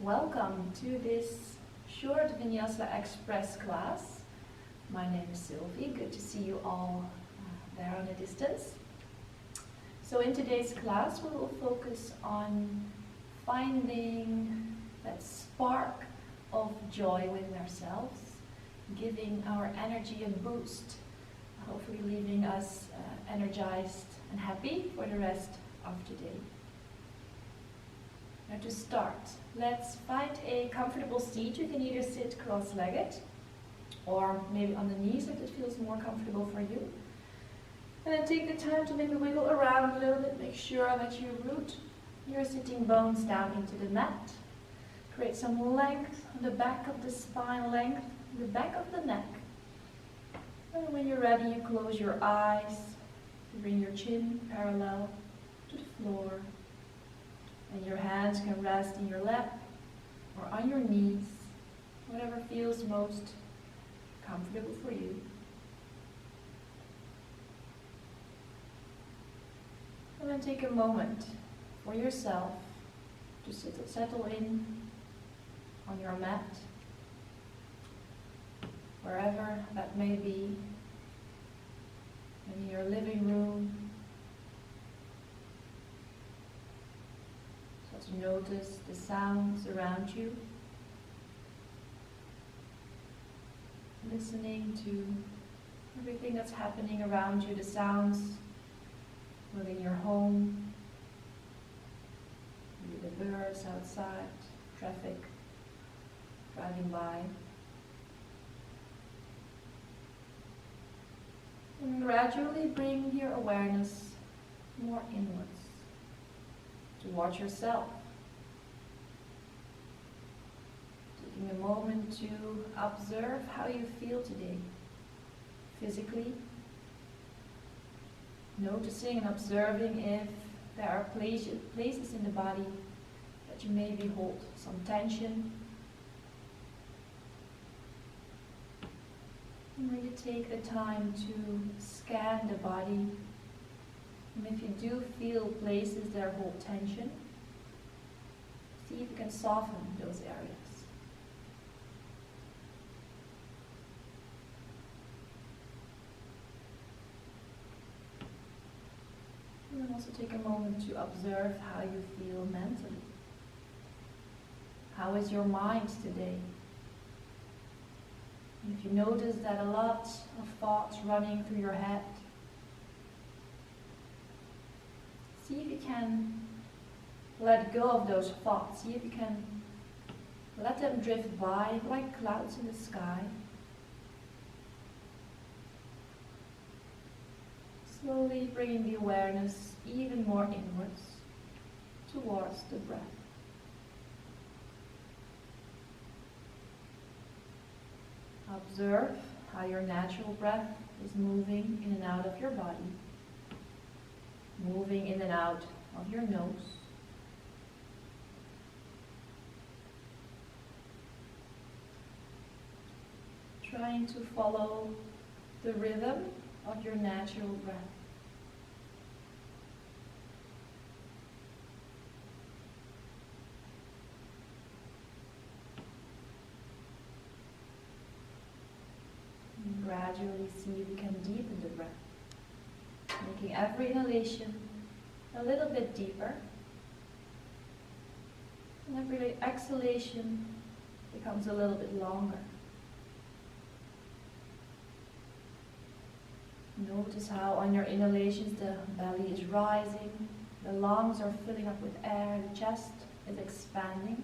Welcome to this short Vinyasa Express class. My name is Sylvie. Good to see you all there on a distance. So in today's class we will focus on finding that spark of joy within ourselves, giving our energy a boost, hopefully leaving us energized and happy for the rest of today. Now to start, let's find a comfortable seat. You can either sit cross-legged or maybe on the knees if it feels more comfortable for you. And then take the time to maybe wiggle around a little bit. Make sure that you root your sitting bones down into the mat. Create some length on the back of the spine, length on the back of the neck. And when you're ready, you close your eyes. You bring your chin parallel to the floor. And your hands can rest in your lap or on your knees, whatever feels most comfortable for you. And then take a moment for yourself to settle in on your mat, wherever that may be, in your living room. So to notice the sounds around you, listening to everything that's happening around you, the sounds within your home, maybe the birds outside, traffic driving by. And gradually bring your awareness more inwards, towards yourself. Taking a moment to observe how you feel today, physically. Noticing and observing if there are places in the body that you maybe hold some tension. And really take the time to scan the body. And if you do feel places that hold tension, see if you can soften those areas. And then also take a moment to observe how you feel mentally. How is your mind today? And if you notice that a lot of thoughts running through your head, see if you can let go of those thoughts. See if you can let them drift by like clouds in the sky. Slowly bringing the awareness even more inwards towards the breath. Observe how your natural breath is moving in and out of your body, moving in and out of your nose. Trying to follow the rhythm of your natural breath. And gradually see if you can deepen the breath, making every inhalation a little bit deeper, and every exhalation becomes a little bit longer. Notice how on your inhalations the belly is rising, the lungs are filling up with air, the chest is expanding.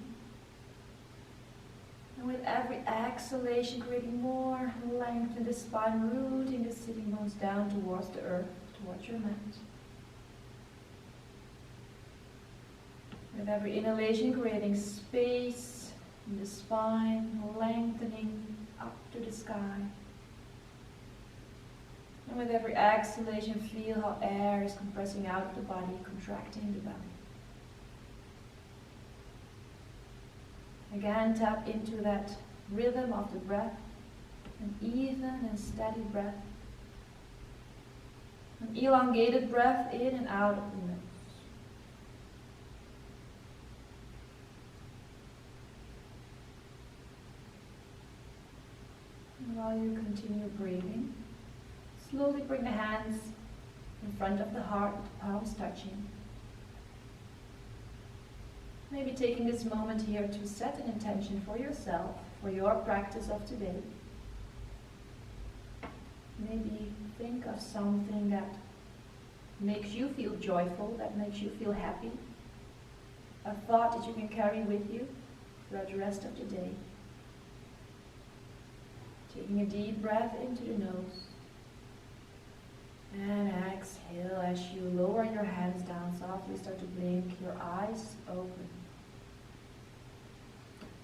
And with every exhalation, creating more length in the spine, rooting the sitting bones down towards the earth, towards your mat. With every inhalation, creating space in the spine, lengthening up to the sky. And with every exhalation, feel how air is compressing out of the body, contracting the belly. Again, tap into that rhythm of the breath, an even and steady breath. An elongated breath in and out of the nose. While you continue breathing, slowly bring the hands in front of the heart, palms touching. Maybe taking this moment here to set an intention for yourself, for your practice of today. Maybe think of something that makes you feel joyful, that makes you feel happy. A thought that you can carry with you throughout the rest of the day. Taking a deep breath into the nose. And exhale as you lower your hands down softly, start to blink your eyes open.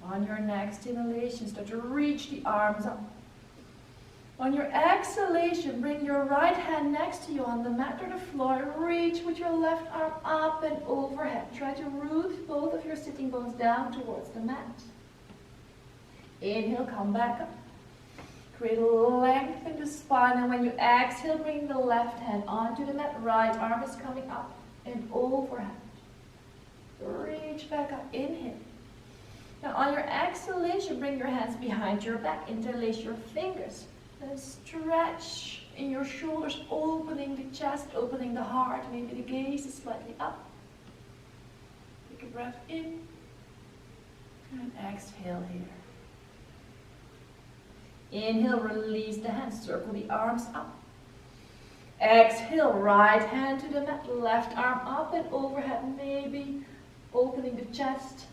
On your next inhalation, start to reach the arms up. On your exhalation, bring your right hand next to you on the mat or the floor. Reach with your left arm up and overhead. Try to root both of your sitting bones down towards the mat. Inhale, come back up. Create length in the spine, and when you exhale, bring the left hand onto the mat. Right arm is coming up and overhead. Reach back up, inhale. Now on your exhalation, bring your hands behind your back. Interlace your fingers. And stretch in your shoulders, opening the chest, opening the heart. Maybe the gaze is slightly up. Take a breath in. And exhale here. Inhale, release the hands, circle the arms up. Exhale, right hand to the mat, left arm up and overhead, maybe opening the chest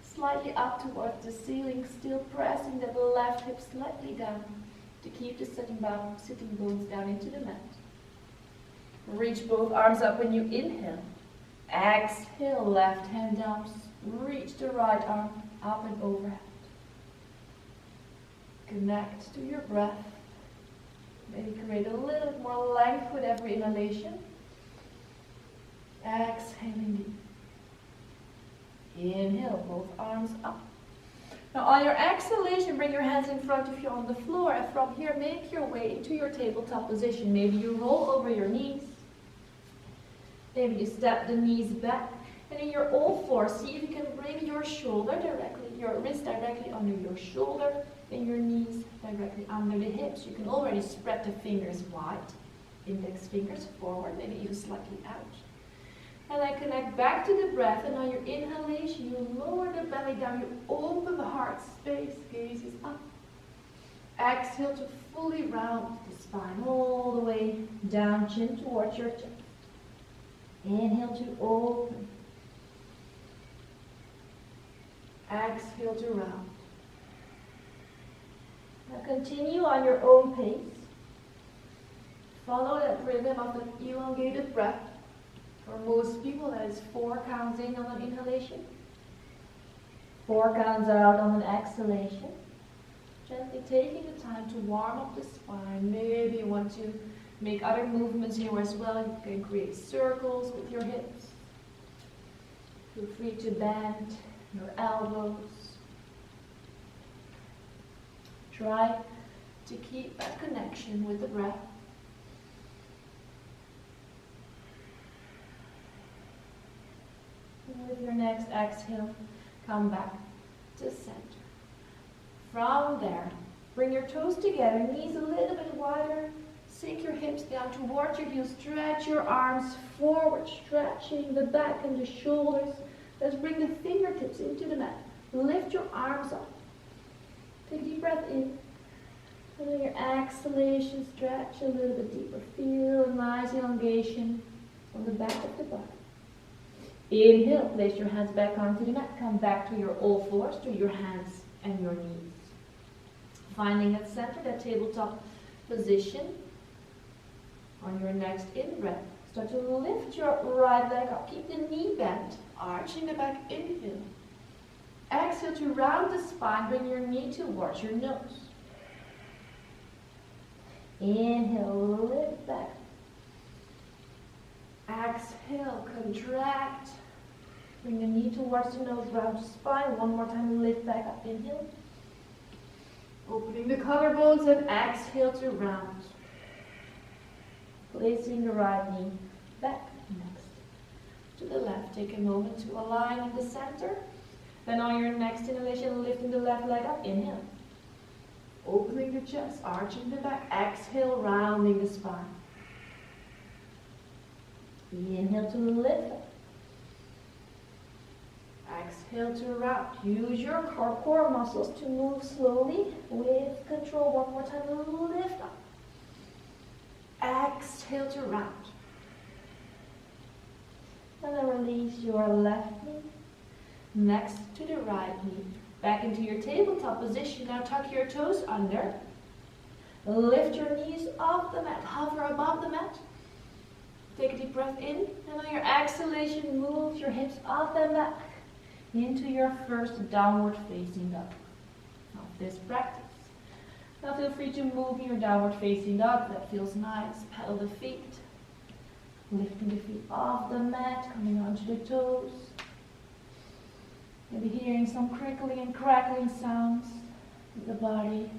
slightly up towards the ceiling, still pressing that left hip slightly down to keep the sitting bones down into the mat. Reach both arms up when you inhale. Exhale, left hand down, reach the right arm up and overhead. Connect to your breath. Maybe create a little bit more length with every inhalation. Exhaling deep. Inhale, both arms up. Now on your exhalation, bring your hands in front of you on the floor, and from here make your way into your tabletop position. Maybe you roll over your knees. Maybe you step the knees back. And in your all fours, see if you can bring your wrist directly under your shoulder and your knees directly under the hips. You can already spread the fingers wide, index fingers forward, maybe even slightly out. And then connect back to the breath, and on your inhalation, you lower the belly down, you open the heart space, gaze is up. Exhale to fully round the spine all the way down, chin towards your chest. Inhale to open. Exhale to round. Now continue on your own pace. Follow that rhythm of an elongated breath. For most people, that is 4 counts in on an inhalation, 4 counts out on an exhalation. Gently taking the time to warm up the spine. Maybe you want to make other movements here as well. You can create circles with your hips. Feel free to bend your elbows. Try to keep that connection with the breath. And with your next exhale, come back to center. From there, bring your toes together, knees a little bit wider. Sink your hips down towards your heels. Stretch your arms forward, stretching the back and the shoulders. Let's bring the fingertips into the mat. Lift your arms up. Take a deep breath in. And on your exhalation, stretch a little bit deeper. Feel a nice elongation on the back of the body. Inhale, place your hands back onto the mat. Come back to your all fours, to your hands and your knees. Finding that center, that tabletop position. On your next in-breath, start to lift your right leg up. Keep the knee bent, arching the back. Inhale. Exhale to round the spine. Bring your knee towards your nose. Inhale, lift back. Exhale, contract. Bring the knee towards the nose, round the spine. One more time, lift back up. Inhale. Opening the collarbones and exhale to round. Placing the right knee back next to the left. Take a moment to align in the center. Then on your next inhalation, lifting the left leg up. Inhale. Opening the chest, arching the back. Exhale, rounding the spine. Inhale to lift up. Exhale to round. Use your core muscles to move slowly with control. One more time, lift up. Exhale to round. And then release your left knee next to the right knee. Back into your tabletop position. Now tuck your toes under. Lift your knees off the mat. Hover above the mat. Take a deep breath in. And on your exhalation, move your hips off the mat into your first downward facing dog of this practice. Now feel free to move in your downward facing dog. That feels nice. Pedal the feet. Lifting the feet off the mat. Coming onto the toes. Maybe hearing some crickling and crackling sounds in the body.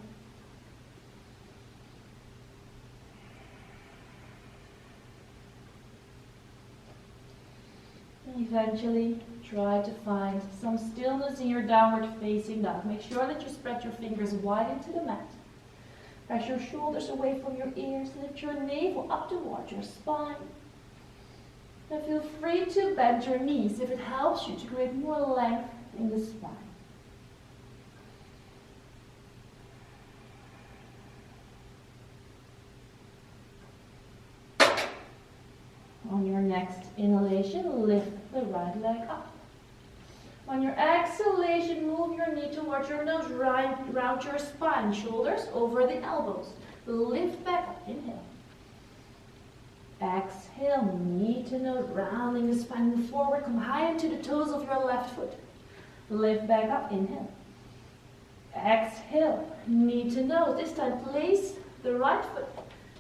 And eventually try to find some stillness in your downward facing dog. Make sure that you spread your fingers wide into the mat. Press your shoulders away from your ears. Lift your navel up towards your spine. And feel free to bend your knees if it helps you to create more length in the spine. On your next inhalation, lift the right leg up. On your exhalation, move your knee towards your nose, round your spine, shoulders over the elbows. Lift back up, inhale. Exhale, knee to nose, rounding the spine, move forward, come high into the toes of your left foot. Lift back up, inhale. Exhale, knee to nose. This time place the right foot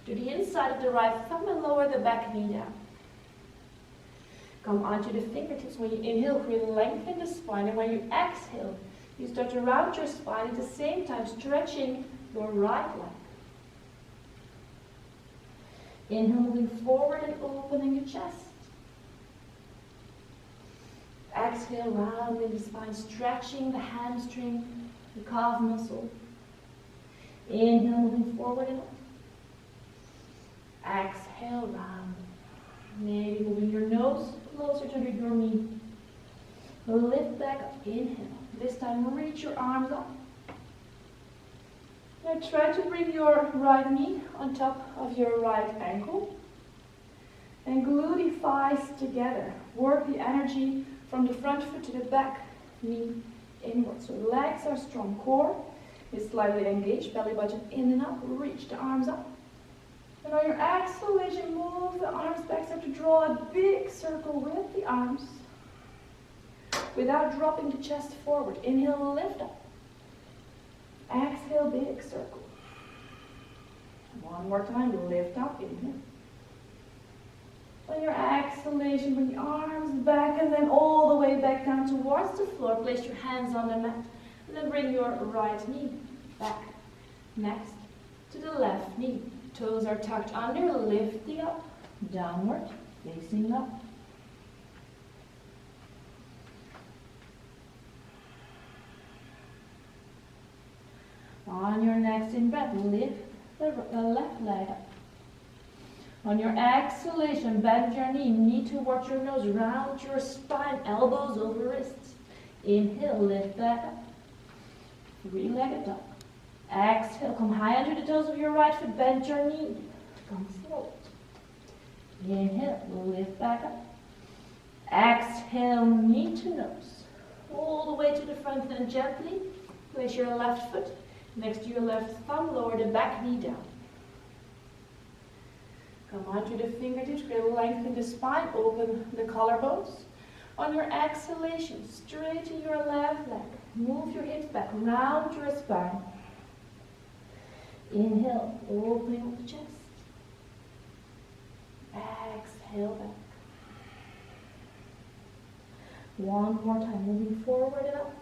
to the inside of the right thumb and lower the back knee down. Come onto the fingertips. When you inhale, really lengthen the spine, and when you exhale, you start to round your spine at the same time, stretching your right leg. Inhale, moving forward and opening the chest. Exhale, rounding the spine, stretching the hamstring, the calf muscle. Inhale, moving forward and up. Exhale, round. Maybe moving your nose closer to your knee. Lift back up, inhale. This time reach your arms up. Now try to bring your right knee on top of your right ankle. And glue the thighs together. Work the energy from the front foot to the back knee inward. So legs are strong. Core is slightly engaged. Belly button in and up. Reach the arms up. And on your exhalation, move the arms back. Start to draw a big circle with the arms without dropping the chest forward. Inhale, lift up. Exhale, big circle. One more time, lift up, inhale. On your exhalation, bring the arms back and then all the way back down towards the floor. Place your hands on the mat. And then bring your right knee back next to the left knee. Toes are tucked under, lifting up, downward, facing up. On your next in-breath, lift the left leg up. On your exhalation, bend your knee towards your nose, round your spine, elbows over wrists. Inhale, lift back up. Three-legged dog. Exhale, come high under the toes of your right foot, bend your knee. Come forward. Inhale, lift back up. Exhale, knee to nose. All the way to the front and gently place your left foot next to your left thumb, lower the back knee down. Come onto the fingertips, lengthen the spine, open the collarbones. On your exhalation, straighten your left leg. Move your hips back, round your spine. Inhale, opening up the chest. Exhale back. One more time, moving forward and up.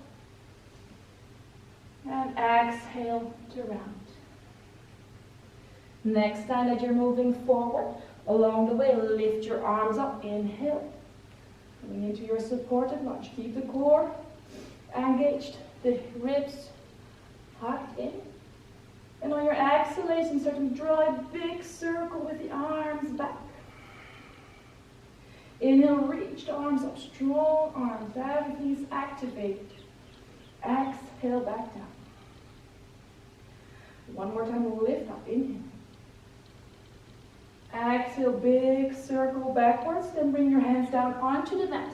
And exhale to round. Next time that you're moving forward, along the way, lift your arms up. Inhale. Coming into your supported lunge. Keep the core engaged. The ribs tucked in. And on your exhalation, start to draw a big circle with the arms back. Inhale, reach the arms up, strong arms, everything's activated. Exhale, back down. One more time, we'll lift up, inhale. Exhale, big circle backwards, then bring your hands down onto the mat.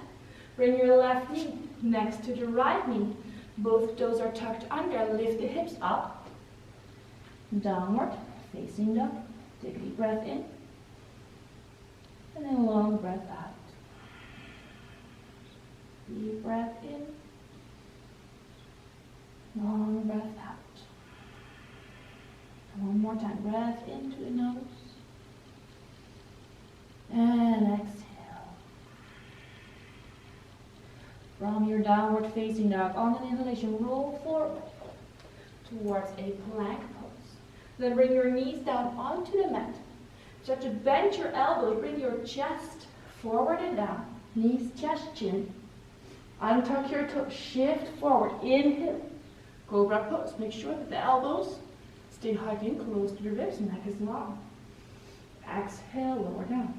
Bring your left knee next to the right knee. Both toes are tucked under, lift the hips up. Downward, facing dog. Take a deep breath in. And then long breath out. Deep breath in. Long breath out. One more time, breath into the nose. And exhale. From your downward facing dog, on an inhalation, roll forward towards a plank pose. Then bring your knees down onto the mat. Start to bend your elbows, bring your chest forward and down. Knees, chest, chin. Untuck your toes, shift forward, inhale. Cobra pose, make sure that the elbows stay hugged in close to the ribs, neck is long. Exhale, lower down.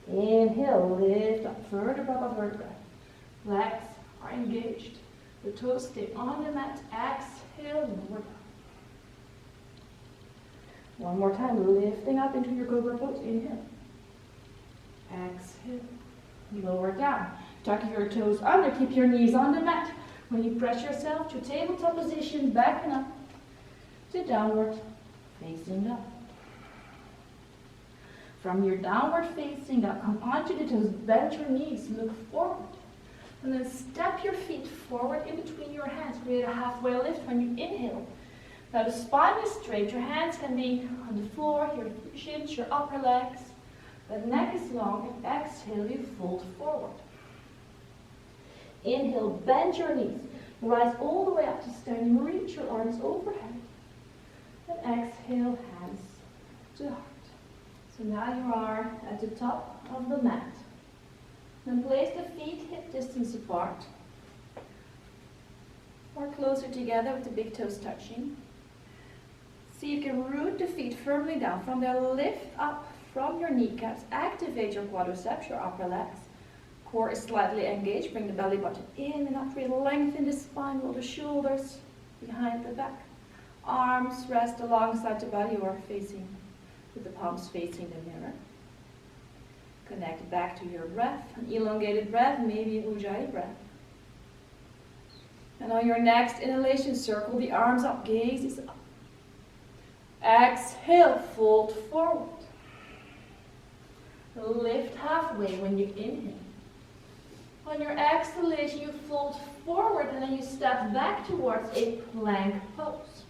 Inhale, lift up, vertebra by vertebra. Legs are engaged. The toes stay on the mat. Exhale, lower down. One more time, lifting up into your cobra pose. Inhale. Exhale, lower down. Tuck your toes under, keep your knees on the mat. When you press yourself to tabletop position, back and up to downward facing dog. From your downward facing dog, come onto the toes, bend your knees, look forward. And then step your feet forward in between your hands. Create a halfway lift when you inhale. Now the spine is straight, your hands can be on the floor, your shins, your upper legs. The neck is long, and exhale, you fold forward. Inhale, bend your knees. Rise all the way up to standing, reach your arms overhead. And exhale, hands to heart. So now you are at the top of the mat. Then place the feet hip distance apart. Or closer together with the big toes touching. See if you can root the feet firmly down. From there, lift up from your kneecaps. Activate your quadriceps, your upper legs. Core is slightly engaged. Bring the belly button in and up. Really lengthen the spine, roll the shoulders behind the back. Arms rest alongside the body or facing, with the palms facing the mirror. Connect back to your breath. An elongated breath, maybe an ujjayi breath. And on your next inhalation, circle the arms up, gaze is up. Exhale, fold forward. Lift halfway when you inhale. On your exhalation, you fold forward and then you step back towards a plank pose.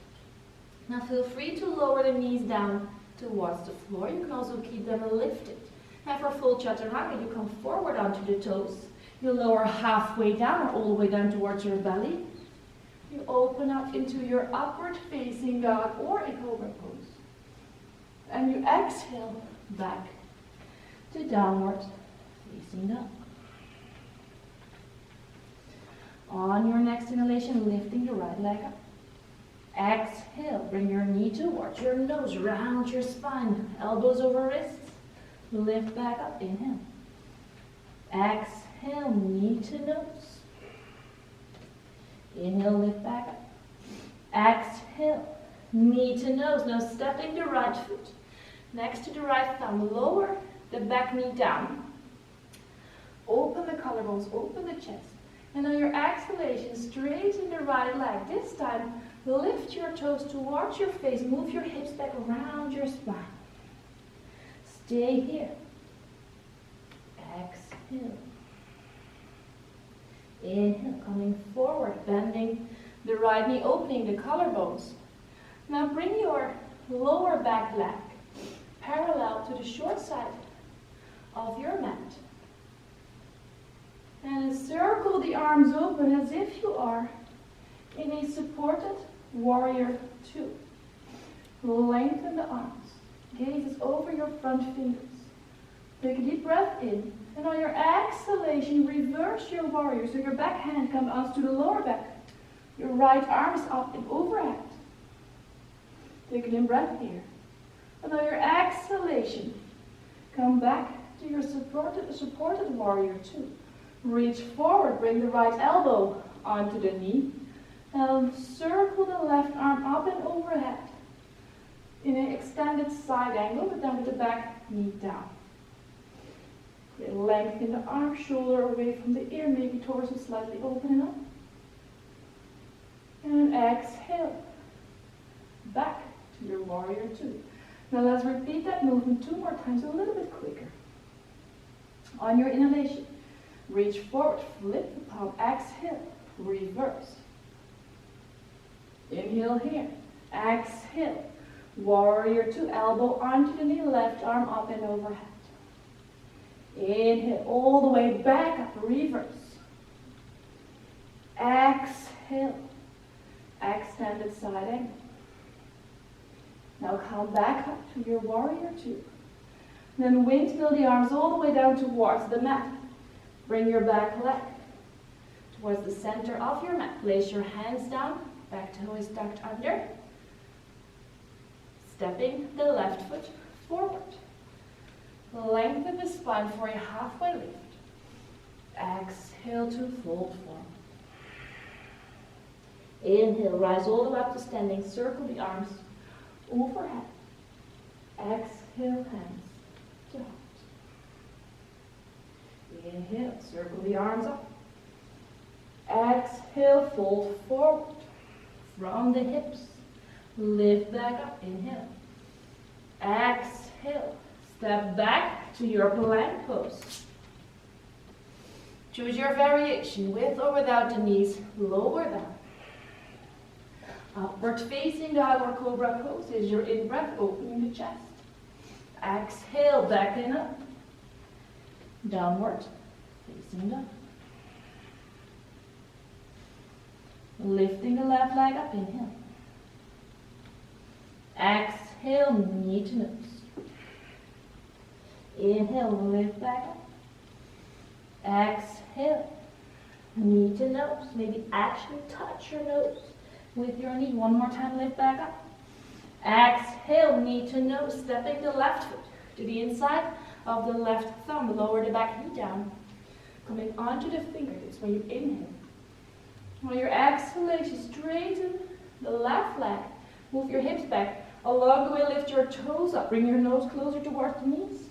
Now feel free to lower the knees down towards the floor. You can also keep them lifted. And for full chaturanga, you come forward onto the toes. You lower halfway down or all the way down towards your belly. You open up into your upward facing dog or a cobra pose. And you exhale back to downward facing dog. On your next inhalation, lifting the right leg up. Exhale, bring your knee towards your nose, round your spine, elbows over wrists. Lift back up, inhale. Exhale, knee to nose. Inhale, lift back up. Exhale, knee to nose. Now stepping the right foot next to the right thumb. Lower the back knee down. Open the collarbones, open the chest. And on your exhalation, straighten the right leg. This time, lift your toes towards your face. Move your hips back around your spine. Stay here. Exhale. Inhale, coming forward, bending the right knee, opening the collarbones. Now bring your lower back leg parallel to the short side of your mat. And circle the arms open as if you are in a supported warrior 2. Lengthen the arms. Gaze is over your front fingers. Take a deep breath in. And on your exhalation, reverse your warrior. So your back hand comes onto the lower back. Your right arm is up and overhead. Take a deep breath here. And on your exhalation, come back to your supported warrior two. Reach forward, bring the right elbow onto the knee. And circle the left arm up and overhead. In an extended side angle, but then with the back knee down. Lengthen the arm, shoulder away from the ear, maybe torso slightly opening up. And exhale. Back to your warrior two. Now let's repeat that movement 2 more times, a little bit quicker. On your inhalation, reach forward, flip the palm, exhale, reverse. Inhale here, exhale. Warrior two, elbow onto the knee, left arm up and overhead. Inhale, all the way back up, reverse. Exhale, extended side angle. Now come back up to your warrior two. Then windmill the arms all the way down towards the mat. Bring your back leg towards the center of your mat. Place your hands down, back toe is tucked under. Stepping the left foot forward. Lengthen the spine for a halfway lift. Exhale to fold forward. Inhale, rise all the way up to standing. Circle the arms overhead. Exhale, hands to heart. Inhale, circle the arms up. Exhale, fold forward. From the hips, lift back up. Inhale. Exhale. Step back to your plank pose. Choose your variation, with or without the knees, lower down. Upward facing dog or cobra pose is your in-breath, opening the chest. Exhale, back and up. Downward facing dog. Lifting the left leg up, inhale. Exhale, knee to nose. Inhale, lift back up. Exhale, knee to nose. Maybe actually touch your nose with your knee. One more time, lift back up. Exhale, knee to nose. Stepping the left foot to the inside of the left thumb. Lower the back knee down. Coming onto the fingertips when you inhale. On your exhalation, straighten the left leg. Move your hips back. Along the way, lift your toes up. Bring your nose closer towards the knees.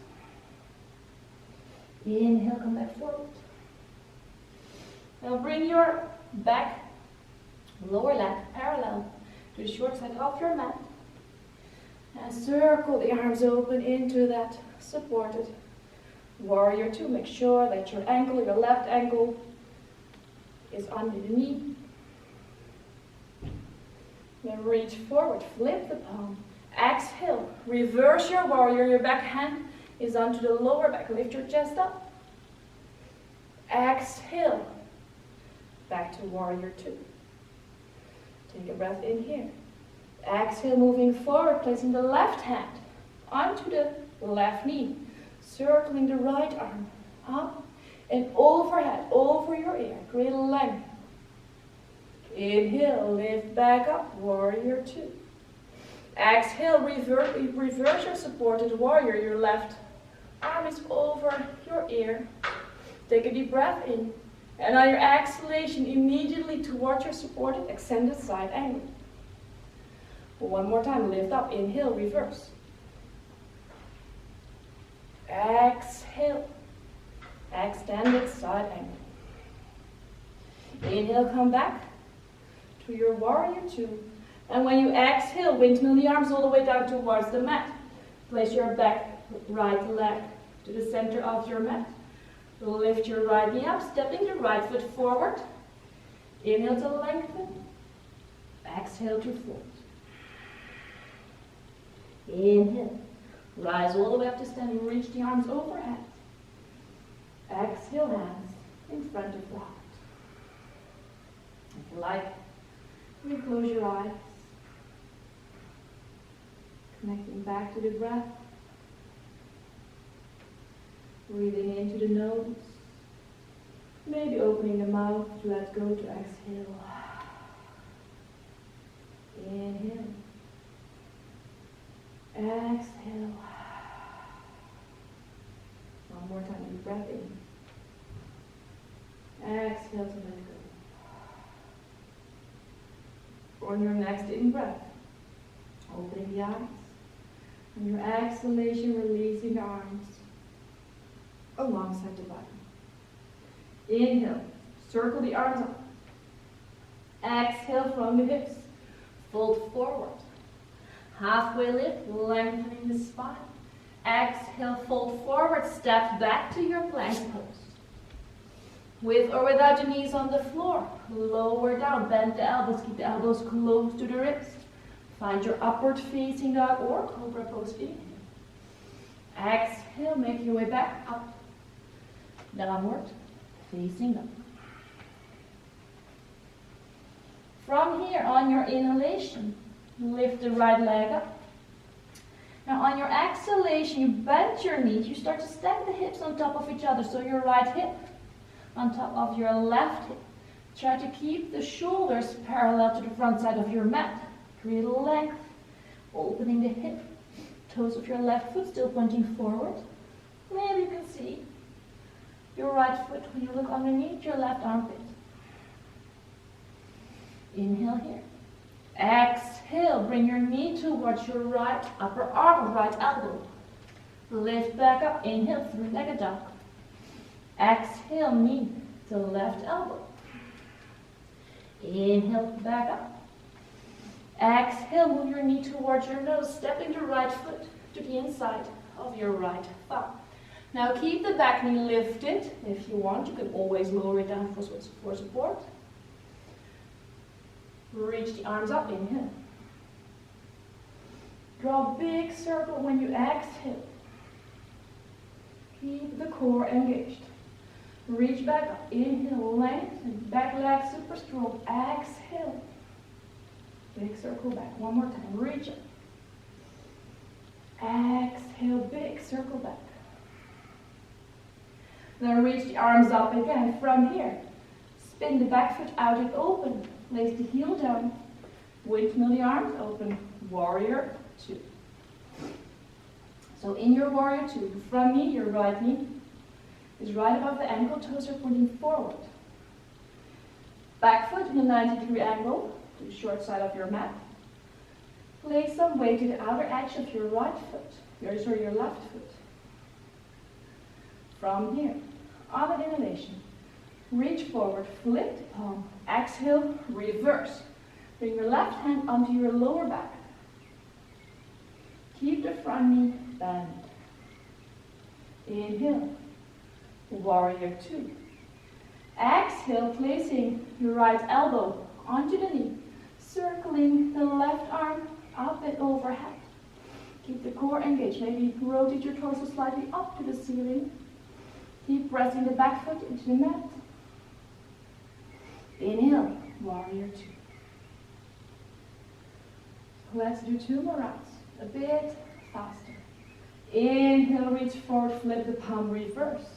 Inhale, come back forward. Now bring your back, lower leg parallel to the short side of your mat. And circle the arms open into that supported warrior two. Make sure that your ankle, your left ankle, is under the knee. Then reach forward, flip the palm. Exhale, reverse your warrior. Your back hand is onto the lower back. Lift your chest up. Exhale, back to warrior two. Take a breath in here. Exhale, moving forward, placing the left hand onto the left knee. Circling the right arm up and overhead, over your ear. Great length. Inhale, lift back up, warrior two. Exhale, reverse your supported warrior. Your left arm is over your ear. Take a deep breath in. And on your exhalation, immediately towards your supported extended side angle. One more time, lift up, inhale, reverse. Exhale, extended side angle. Inhale, come back to your warrior two. And when you exhale, windmill the arms all the way down towards the mat. Place your back right leg to the center of your mat. Lift your right knee up, stepping the right foot forward. Inhale to lengthen. Exhale to fold. Inhale. Rise all the way up to standing. Reach the arms overhead. Exhale, hands in front of the heart. If you like, you close your eyes. Connecting back to the breath. Breathing into the nose. Maybe opening the mouth to let go to exhale. Inhale. Exhale. One more time, deep breath in. Exhale to let go. On your next in breath, opening the eyes. On your exhalation, releasing the arms alongside the body. Inhale, circle the arms up. Exhale from the hips, fold forward. Halfway lift, lengthening the spine. Exhale, fold forward, step back to your plank pose. With or without the knees on the floor, lower down, bend the elbows, keep the elbows close to the ribs. Find your upward facing dog or cobra pose. Inhale. Exhale, make your way back up. Downward facing dog. From here, on your inhalation, lift the right leg up. Now on your exhalation, you bend your knees. You start to stack the hips on top of each other. So your right hip on top of your left hip. Try to keep the shoulders parallel to the front side of your mat. Create a length, opening the hip. Toes of your left foot still pointing forward. Maybe you can see your right foot when you look underneath your left armpit. Inhale here. Exhale, bring your knee towards your right upper arm or right elbow. Lift back up, inhale, three-legged dog. Exhale, knee to left elbow. Inhale, back up. Exhale, move your knee towards your nose, stepping the right foot to the inside of your right thigh. Now keep the back knee lifted. If you want, you can always lower it down for support. Reach the arms up, inhale. Draw a big circle when you exhale. Keep the core engaged. Reach back up, inhale, lengthen, back leg super strong, exhale. Big circle back, one more time, reach up. Exhale, big circle back. Then reach the arms up again from here. Spin the back foot out and open. Place the heel down. Windmill the arms open. Warrior 2. So in your warrior 2, the front knee, your right knee, is right above the ankle, toes are pointing forward. Back foot in a 90-degree angle to the short side of your mat. Place some weight to the outer edge of your right foot, your left foot. From here, on an inhalation, reach forward, flip the palm, exhale, reverse. Bring your left hand onto your lower back. Keep the front knee bent. Inhale, warrior 2. Exhale, placing your right elbow onto the knee, circling the left arm up and overhead. Keep the core engaged. Maybe rotate your torso slightly up to the ceiling. Keep pressing the back foot into the mat. Inhale, warrior 2. Let's do 2 more rounds, a bit faster. Inhale, reach forward, flip the palm, reverse.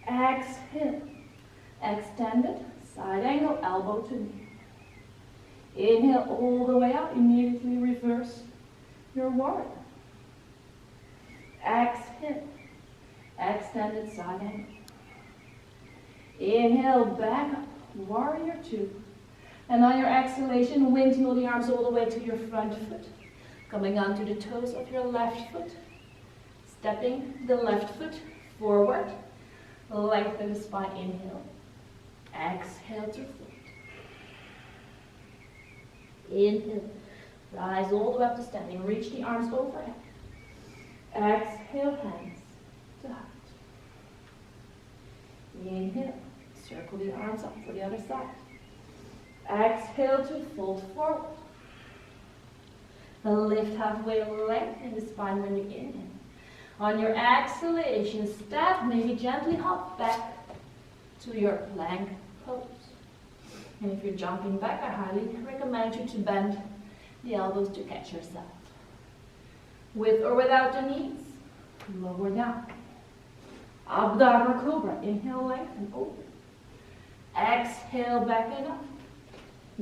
Exhale, extended, side angle, elbow to knee. Inhale all the way up, immediately reverse your warrior. Exhale, extended side angle. Inhale, back up, warrior 2. And on your exhalation, windmill the arms all the way to your front foot. Coming onto the toes of your left foot. Stepping the left foot forward. Lengthen the spine, inhale. Exhale to foot. Inhale, rise all the way up to standing. Reach the arms overhead. Exhale, hands to heart. Inhale, circle the arms up for the other side. Exhale to fold forward. Lift halfway, lengthen the spine when you inhale. On your exhalation, step, maybe gently hop back to your plank pose. And if you're jumping back, I highly recommend you to bend the elbows to catch yourself. With or without the knees, lower down. Abdominal cobra, inhale, lengthen, open. Exhale, back and up.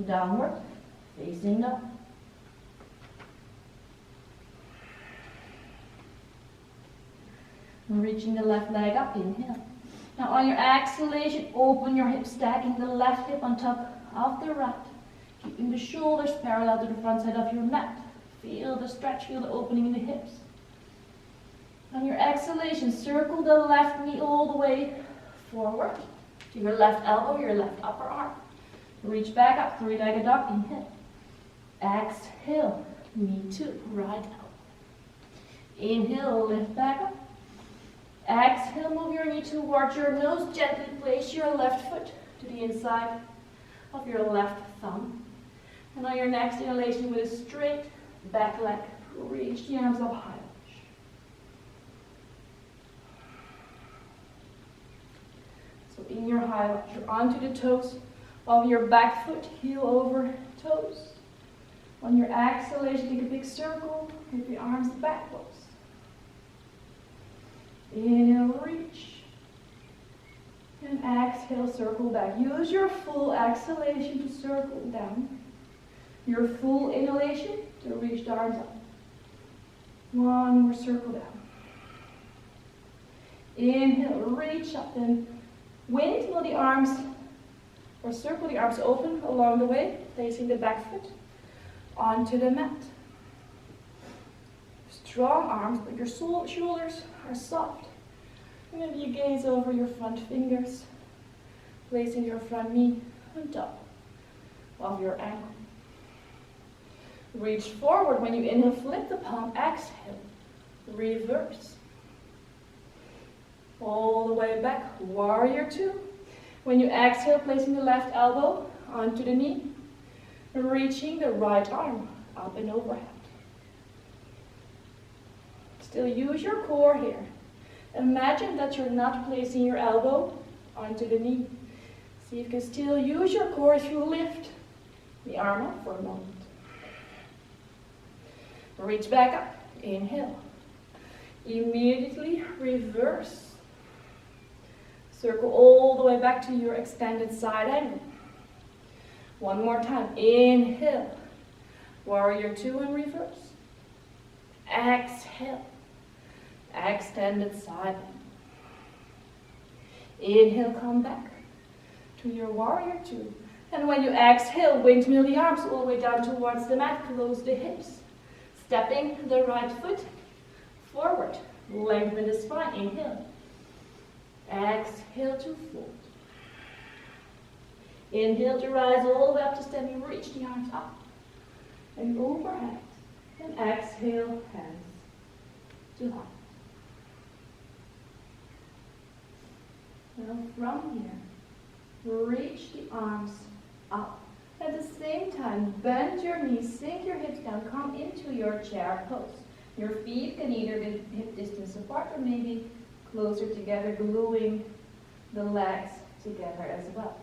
Downward, facing down. Reaching the left leg up, inhale. Now on your exhalation, open your hips, stacking the left hip on top of the right. Keeping the shoulders parallel to the front side of your mat. Feel the stretch, feel the opening in the hips. On your exhalation, circle the left knee all the way forward to your left elbow, your left upper arm. Reach back up, three-legged dog, inhale. Exhale, knee to right elbow. Inhale, lift back up. Exhale, move your knee towards your nose. Gently place your left foot to the inside of your left thumb. And on your next inhalation with a straight back leg, reach the arms up high. So in your high lunge, you're onto the toes of your back foot, heel over toes. On your exhalation, take a big circle with the arms backwards. Inhale, reach. And exhale, circle back. Use your full exhalation to circle down. Your full inhalation to reach the arms up. One more circle down. Inhale, reach up, then windmill the arms, or circle the arms open along the way, placing the back foot onto the mat. Strong arms, but your shoulders are soft. And then you gaze over your front fingers, placing your front knee on top of your ankle. Reach forward. When you inhale, flip the palm, exhale, reverse. All the way back, warrior two. When you exhale, placing the left elbow onto the knee, reaching the right arm up and overhead. Still use your core here. Imagine that you're not placing your elbow onto the knee. See if you can still use your core as you lift the arm up for a moment. Reach back up, inhale. Immediately reverse. Circle all the way back to your extended side angle. One more time, inhale. Warrior two and reverse. Exhale. Extended side angle. Inhale, come back to your warrior two. And when you exhale, windmill the arms all the way down towards the mat. Close the hips. Stepping the right foot forward. Lengthen the spine. Inhale. Exhale to fold. Inhale to rise all the way up to standing. Reach the arms up and overhead. And exhale, hands to heart. Now from here, reach the arms up. At the same time, bend your knees, sink your hips down, come into your chair pose. Your feet can either be hip distance apart or maybe closer together, gluing the legs together as well.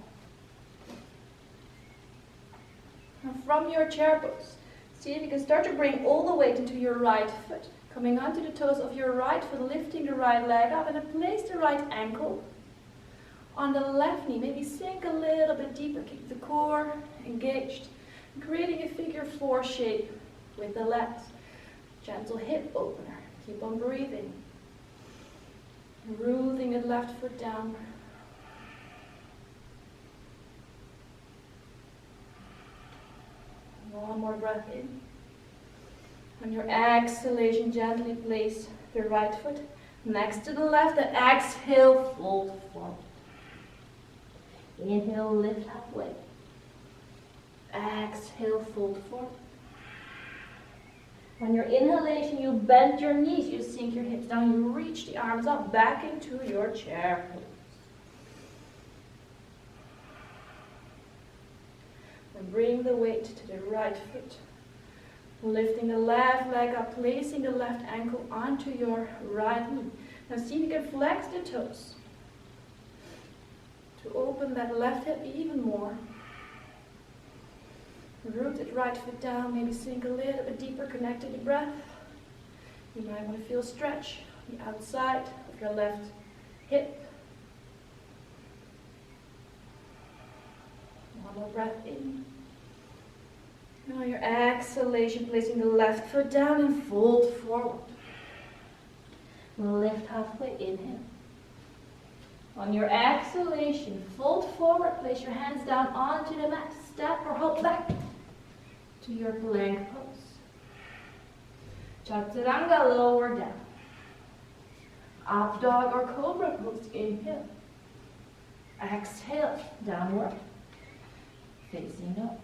Now from your chair pose, see if you can start to bring all the weight into your right foot, coming onto the toes of your right foot, lifting the right leg up, and then place the right ankle on the left knee. Maybe sink a little bit deeper, keep the core engaged, creating a figure four shape with the legs. Gentle hip opener. Keep on breathing. Rooting the left foot down. One more breath in. On your exhalation, gently place the right foot next to the left and exhale, fold forward. Inhale, lift halfway. Exhale, fold forward. On your inhalation, you bend your knees, you sink your hips down, you reach the arms up, back into your chair pose. And bring the weight to the right foot. Lifting the left leg up, placing the left ankle onto your right knee. Now see if you can flex the toes to open that left hip even more. Root that right foot down, maybe sink a little bit deeper, connect to the breath. You might want to feel stretch on the outside of your left hip. One more breath in. Now your exhalation, placing the left foot down and fold forward. Lift halfway, inhale. On your exhalation, fold forward, place your hands down onto the mat. Step or hop back to your plank pose. Chaturanga, lower down. Up dog or cobra pose, inhale. Exhale, downward, facing up.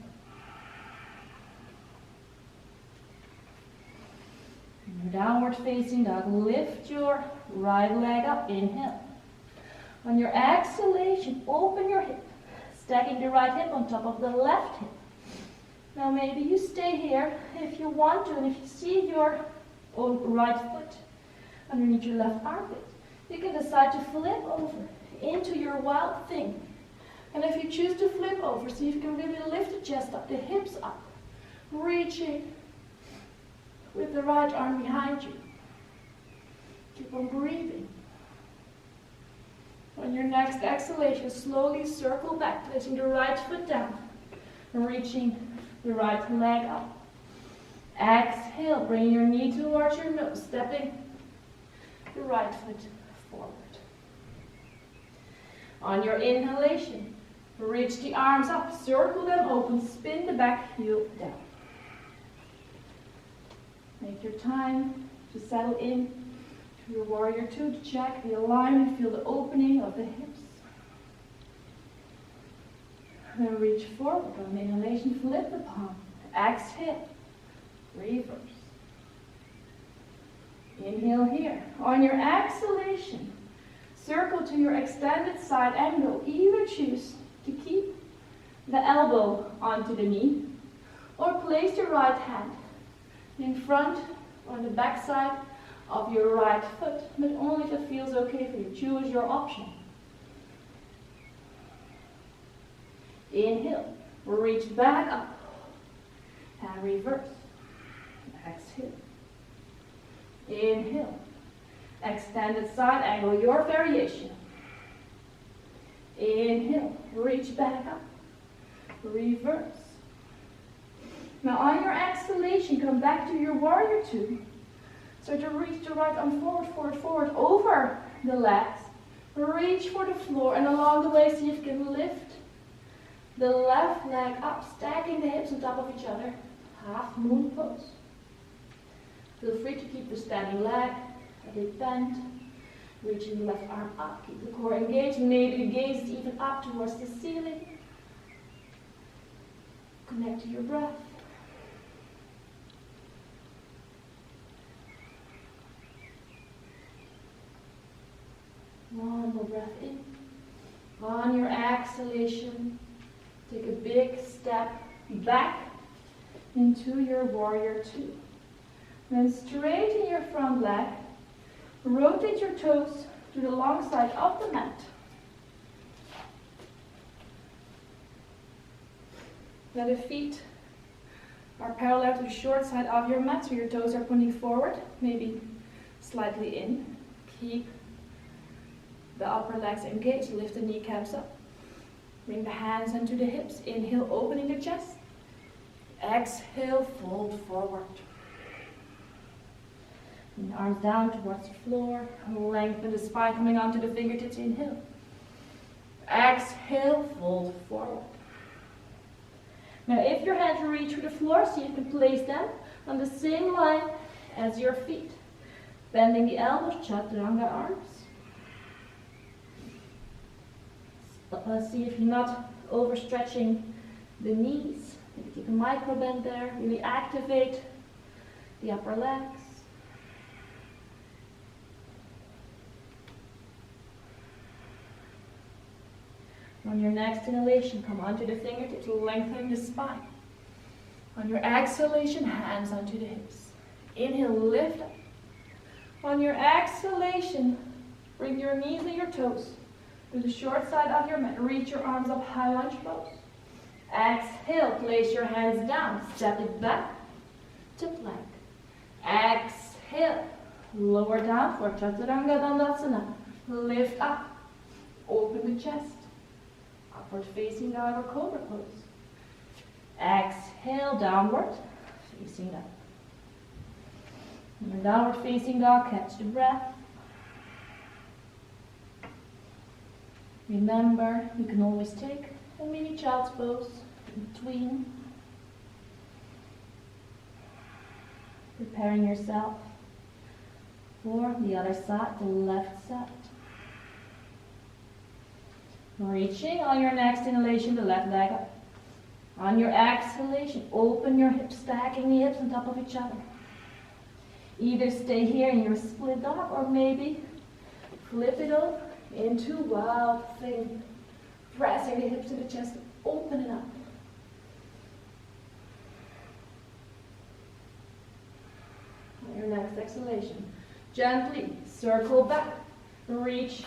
Downward facing dog, lift your right leg up, inhale. On your exhalation, open your hip, stacking the right hip on top of the left hip. Now maybe you stay here if you want to, and if you see your right foot underneath your left armpit, you can decide to flip over into your wild thing. And if you choose to flip over, see if you can really lift the chest up, the hips up, reaching with the right arm behind you. Keep on breathing. On your next exhalation, slowly circle back, placing the right foot down, reaching the right leg up. Exhale, bring your knee towards your nose, stepping the right foot forward. On your inhalation, reach the arms up, circle them open, spin the back heel down. Make your time to settle in to your warrior two, to check the alignment, feel the opening of the hips. Then reach forward on the inhalation, flip the palm. Exhale, reverse. Inhale here. On your exhalation, circle to your extended side angle. Either choose to keep the elbow onto the knee or place your right hand in front or the back side of your right foot, but only if it feels okay for you. Choose your option. Inhale, reach back up and reverse. Exhale. Inhale, extended side angle, your variation. Inhale, reach back up, reverse. Now on your exhalation, come back to your warrior two. So to reach the right arm forward, forward, forward, over the legs. Reach for the floor, and along the way, see if you can lift the left leg up, stacking the hips on top of each other. Half moon pose. Feel free to keep the standing leg a bit bent. Reaching the left arm up, keep the core engaged. Maybe the gaze is even up towards the ceiling. Connect to your breath. One more breath in. On your exhalation, take a big step back into your warrior two. Then straighten your front leg. Rotate your toes to the long side of the mat. Now the feet are parallel to the short side of your mat, so your toes are pointing forward, maybe slightly in. Keep the upper legs engaged, lift the kneecaps up. Bring the hands into the hips. Inhale, opening the chest. Exhale, fold forward. And arms down towards the floor. Lengthen the spine, coming onto the fingertips. Inhale. Exhale, fold forward. Now if your hands reach for the floor, see if you can place them on the same line as your feet. Bending the elbows, chaturanga arms. See if you're not overstretching the knees. Maybe keep a micro bend there. Really activate the upper legs. On your next inhalation, come onto the fingertips, lengthening the spine. On your exhalation, hands onto the hips. Inhale, lift up. On your exhalation, bring your knees and your toes to the short side of your mat. Reach your arms up, high lunge pose. Exhale, place your hands down. Step it back to plank. Exhale, lower down for Chaturanga Dandasana. Lift up, open the chest. Upward facing dog or cobra pose. Exhale, downward facing dog. In your downward facing dog, catch the breath. Remember, you can always take a mini child's pose in between. Preparing yourself for the other side, the left side. Reaching on your next inhalation, the left leg up. On your exhalation, open your hips, stacking the hips on top of each other. Either stay here in your split dog or maybe flip it over into wild thing. Pressing the hips to the chest, open it up. On your next exhalation, gently circle back. Reach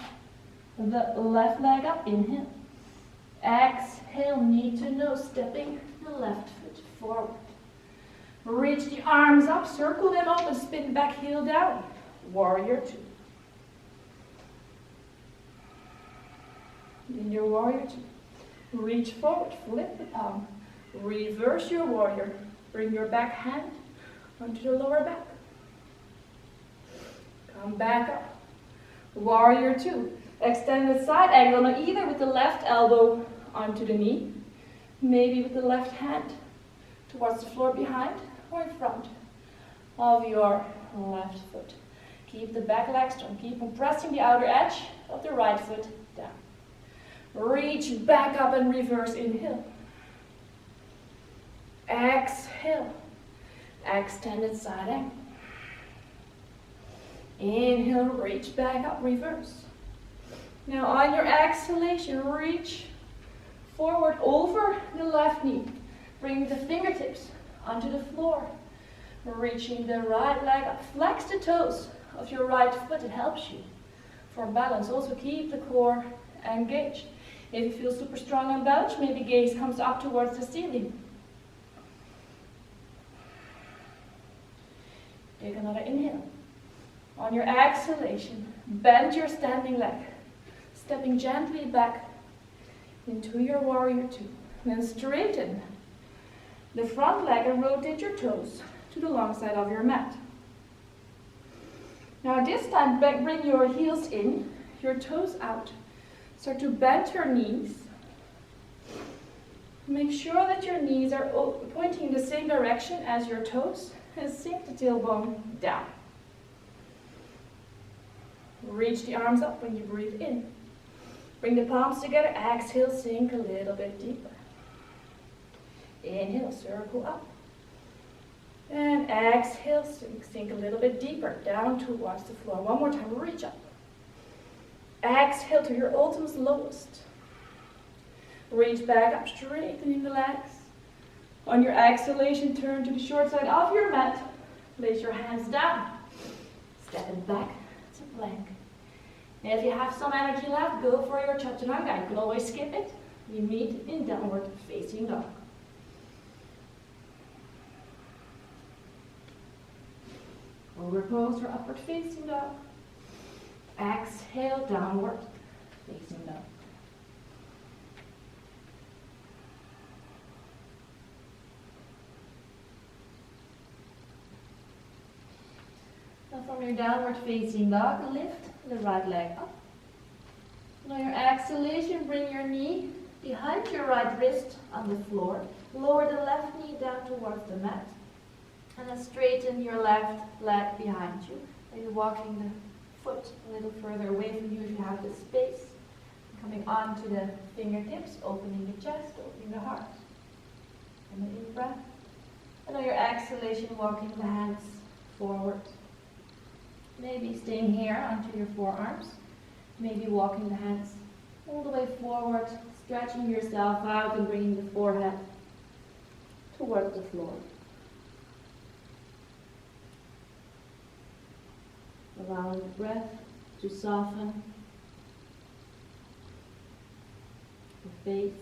the left leg up, inhale. Exhale, knee to nose, stepping the left foot forward. Reach the arms up, circle them up and spin back, heel down. Warrior two. In your warrior two, reach forward, flip the palm. Reverse your warrior. Bring your back hand onto the lower back. Come back up. Warrior two. Extended side angle, now either with the left elbow onto the knee, maybe with the left hand towards the floor behind or in front of your left foot. Keep the back leg strong. Keep compressing the outer edge of the right foot down. Reach back up and reverse, inhale. Exhale. Extended side angle. Inhale, reach back up, reverse. Now on your exhalation, reach forward over the left knee. Bring the fingertips onto the floor. Reaching the right leg up. Flex the toes of your right foot. It helps you for balance. Also keep the core engaged. If you feel super strong on bench, maybe gaze comes up towards the ceiling. Take another inhale. On your exhalation, bend your standing leg. Stepping gently back into your warrior two. Then straighten the front leg and rotate your toes to the long side of your mat. Now this time, bring your heels in, your toes out. Start to bend your knees. Make sure that your knees are pointing in the same direction as your toes and sink the tailbone down. Reach the arms up when you breathe in. Bring the palms together, exhale, sink a little bit deeper. Inhale, circle up. And exhale, sink a little bit deeper, down towards the floor. One more time, reach up. Exhale to your ultimate lowest. Reach back up, straightening the legs. On your exhalation, turn to the short side of your mat. Place your hands down. Step it back to plank. And if you have some energy left, go for your chaturanga. You can always skip it. We meet in downward facing dog. Forward pose or upward facing dog. Exhale, downward facing dog. Now from your downward facing dog, lift the right leg up. On your exhalation, bring your knee behind your right wrist on the floor. Lower the left knee down towards the mat. And then straighten your left leg behind you. Maybe walking the foot a little further away from you if you have the space. Coming onto the fingertips, opening the chest, opening the heart. And the in-breath. And on your exhalation, walking the hands forward. Maybe staying here onto your forearms. Maybe walking the hands all the way forward, stretching yourself out and bringing the forehead towards the floor. Allowing the breath to soften the face,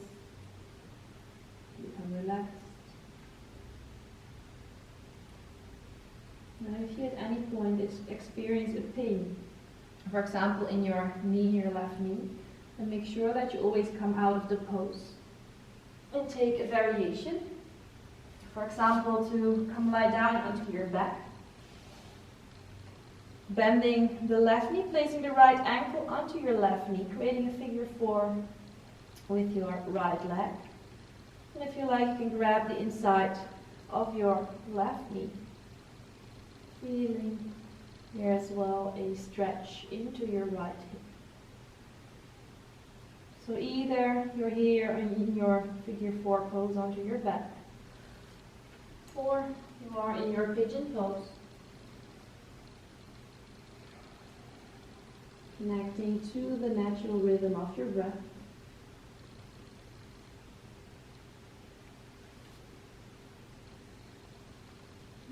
become relaxed. Now if you at any point experience a pain, for example in your knee, your left knee, then make sure that you always come out of the pose and take a variation. For example, to come lie down onto your back. Bending the left knee, placing the right ankle onto your left knee, creating a figure 4 with your right leg. And if you like, you can grab the inside of your left knee, feeling here as well a stretch into your right hip. So either you're here in your figure 4 pose onto your back, or you are in your pigeon pose, connecting to the natural rhythm of your breath.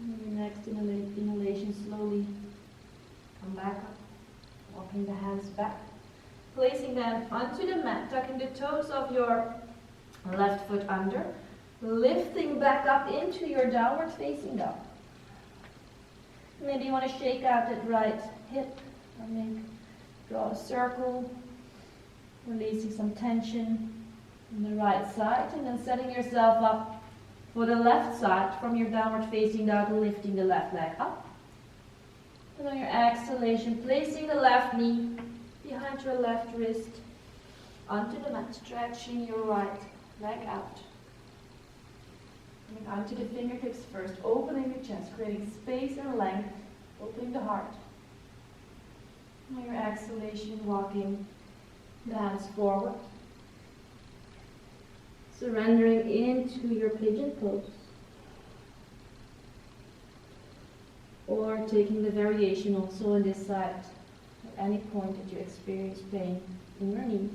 And your next inhalation, slowly come back up, walking the hands back, placing them onto the mat, tucking the toes of your left foot under, lifting back up into your downward facing dog. Maybe you want to shake out that right hip, or draw a circle, releasing some tension on the right side, and then setting yourself up for the left side from your downward facing dog, lifting the left leg up. And on your exhalation, placing the left knee behind your left wrist onto the mat, stretching your right leg out. Coming onto the fingertips first, opening the chest, creating space and length, opening the heart. On your exhalation, walking the hands forward, surrendering into your pigeon pose, or taking the variation also on this side at any point that you experience pain in your knees.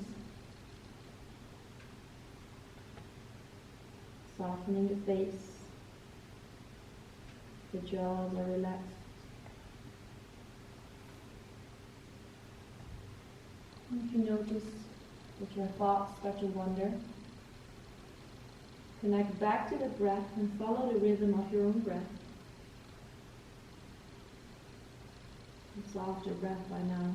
Softening the face, the jaws are relaxed. If you notice that your thoughts start to wander, connect back to the breath and follow the rhythm of your own breath. A softer breath by now.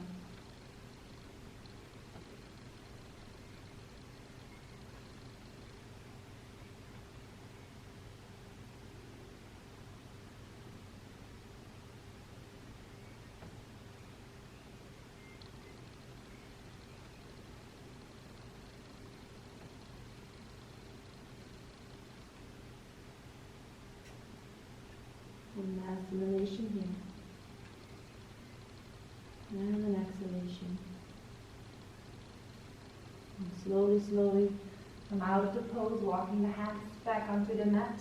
One last inhalation here. And an exhalation. And slowly, slowly come out of the pose, walking the hands back onto the mat.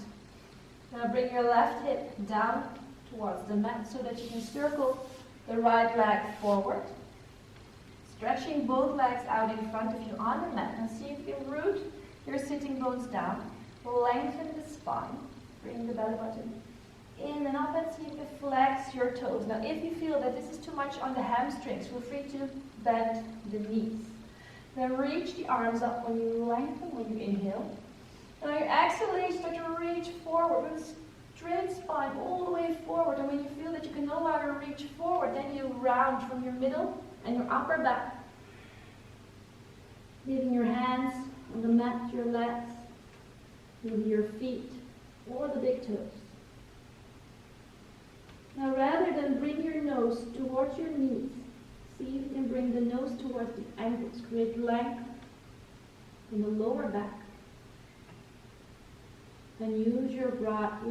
Now bring your left hip down towards the mat so that you can circle the right leg forward. Stretching both legs out in front of you on the mat. And see if you can root your sitting bones down. Lengthen the spine. Bring the belly button in and up, and see if you flex your toes. Now if you feel that this is too much on the hamstrings, feel free to bend the knees. Then reach the arms up when you lengthen, when you inhale. And on your exhalation, start to reach forward with a straight spine all the way forward. And when you feel that you can no longer reach forward, then you round from your middle and your upper back. Leaving your hands on the mat, your legs, maybe your feet or the big toes. Now rather than bring your nose towards your knees, see if you can bring the nose towards the ankles. Create length in the lower back. And use your breath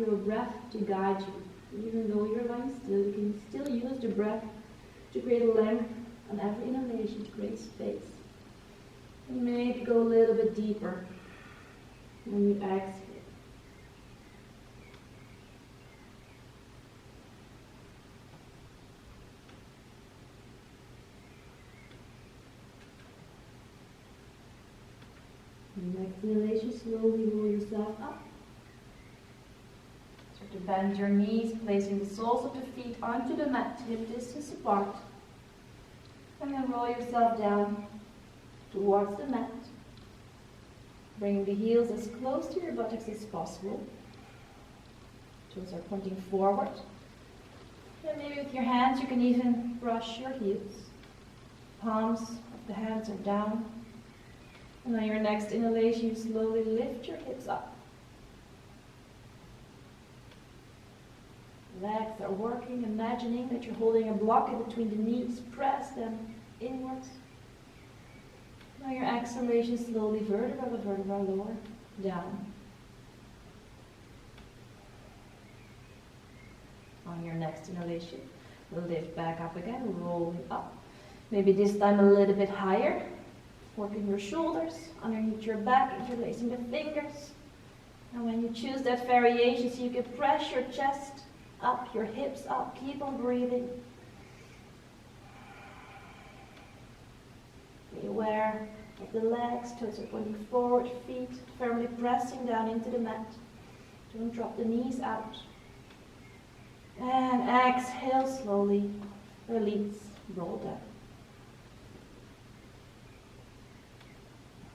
to guide you. Even though you're lying still, you can still use the breath to create length on every inhalation, to create space. And maybe go a little bit deeper when you exhale. Next inhalation, slowly roll yourself up. Start to bend your knees, placing the soles of the feet onto the mat, hip distance apart. And then roll yourself down towards the mat. Bring the heels as close to your buttocks as possible. Toes are pointing forward. And maybe with your hands you can even brush your heels. Palms of the hands are down. And on your next inhalation, you slowly lift your hips up. Legs are working, imagining that you're holding a block in between the knees, press them inwards. Now your exhalation slowly vertebra to vertebra, lower, down. On your next inhalation, lift back up again, rolling up. Maybe this time a little bit higher. Working your shoulders, underneath your back, interlacing the fingers. And when you choose that variation, so you can press your chest up, your hips up, keep on breathing. Be aware of the legs, toes are pointing forward, feet firmly pressing down into the mat. Don't drop the knees out. And exhale slowly, release, roll down.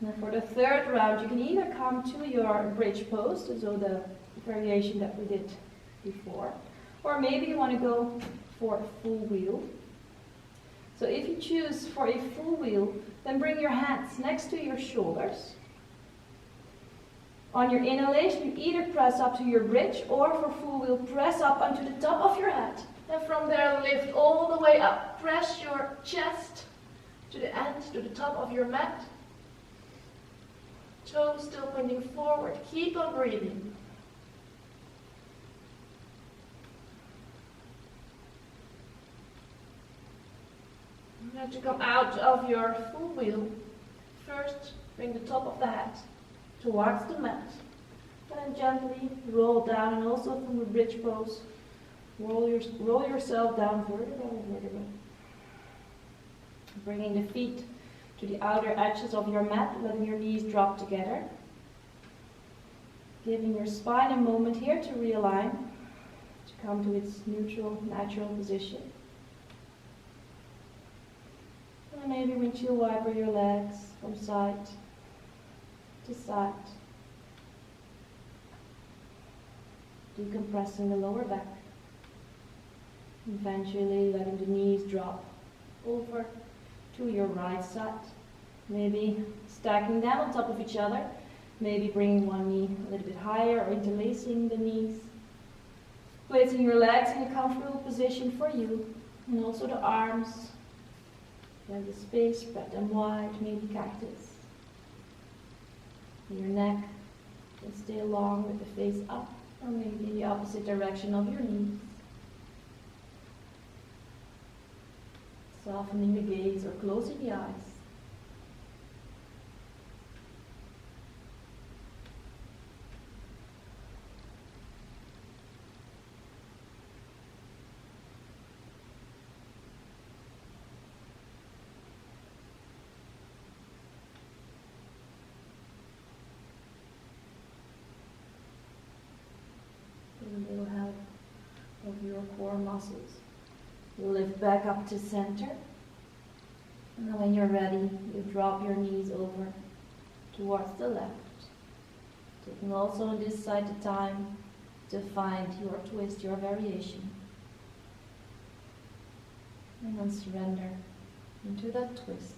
Now for the third round, you can either come to your bridge pose, so the variation that we did before, or maybe you want to go for a full wheel. So if you choose for a full wheel, then bring your hands next to your shoulders. On your inhalation, you either press up to your bridge, or for full wheel, press up onto the top of your head. And from there, lift all the way up. Press your chest to the end, to the top of your mat. Toes still pointing forward. Keep on breathing. You have to come out of your full wheel. First, bring the top of the head towards the mat. And then gently roll down, and also from the bridge pose, roll yourself down vertebra by vertebra. Bringing the feet to the outer edges of your mat, letting your knees drop together. Giving your spine a moment here to realign, to come to its neutral, natural position. And maybe windshield wiper your legs from side to side. Decompressing the lower back. Eventually letting the knees drop over to your right side. Maybe stacking them on top of each other. Maybe bringing one knee a little bit higher or interlacing the knees. Placing your legs in a comfortable position for you. And also the arms. And the space, spread them wide, maybe cactus. Your neck can stay long with the face up, or maybe in the opposite direction of your knees. Softening the gaze or closing the eyes. With a little help of your core muscles. Lift back up to center. And then when you're ready, you drop your knees over towards the left. Taking also on this side the time to find your twist, your variation. And then surrender into that twist.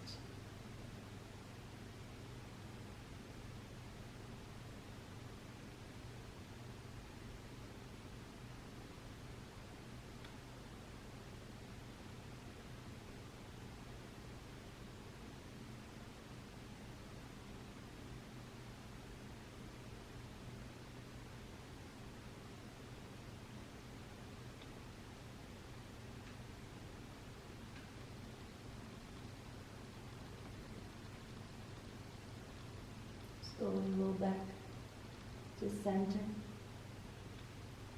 Slowly roll back to center.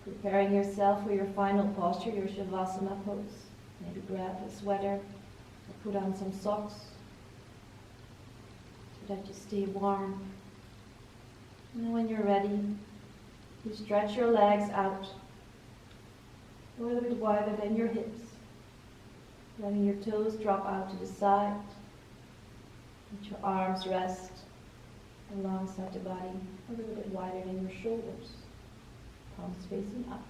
Preparing yourself for your final posture, your Shavasana pose. Maybe grab a sweater or put on some socks so that you stay warm. And when you're ready, you stretch your legs out a little bit wider than your hips. Letting your toes drop out to the side. Let your arms rest alongside the body, a little bit wider than your shoulders. Palms facing up.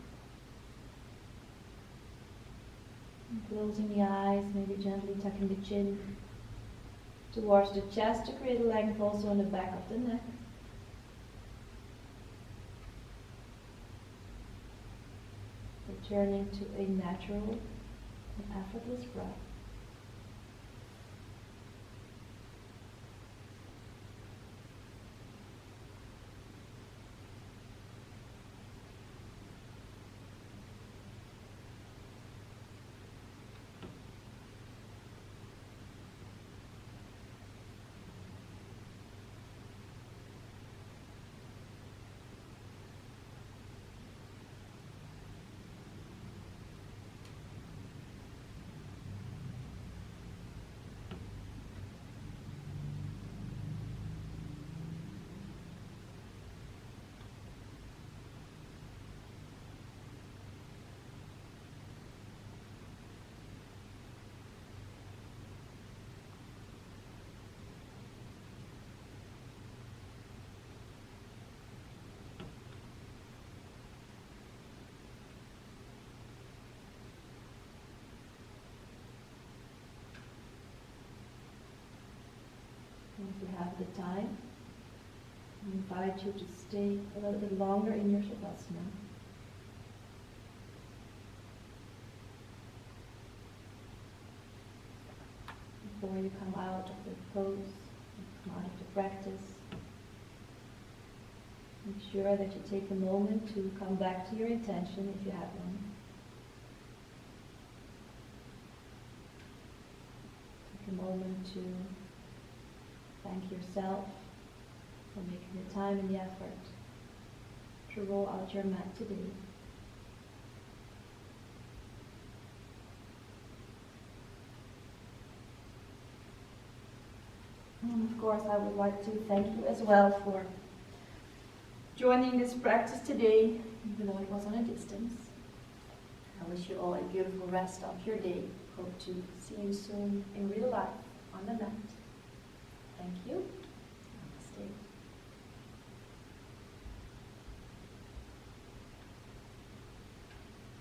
And closing the eyes, maybe gently tucking the chin towards the chest to create a length also in the back of the neck. returning to a natural and effortless breath. If you have the time, I invite you to stay a little bit longer in your Shavasana. Before you come out of the pose, come out of the practice, make sure that you take a moment to come back to your intention if you have one. Take a moment to thank yourself for making the time and the effort to roll out your mat today. And of course, I would like to thank you as well for joining this practice today, even though it was on a distance. I wish you all a beautiful rest of your day. Hope to see you soon in real life on the mat. Thank you.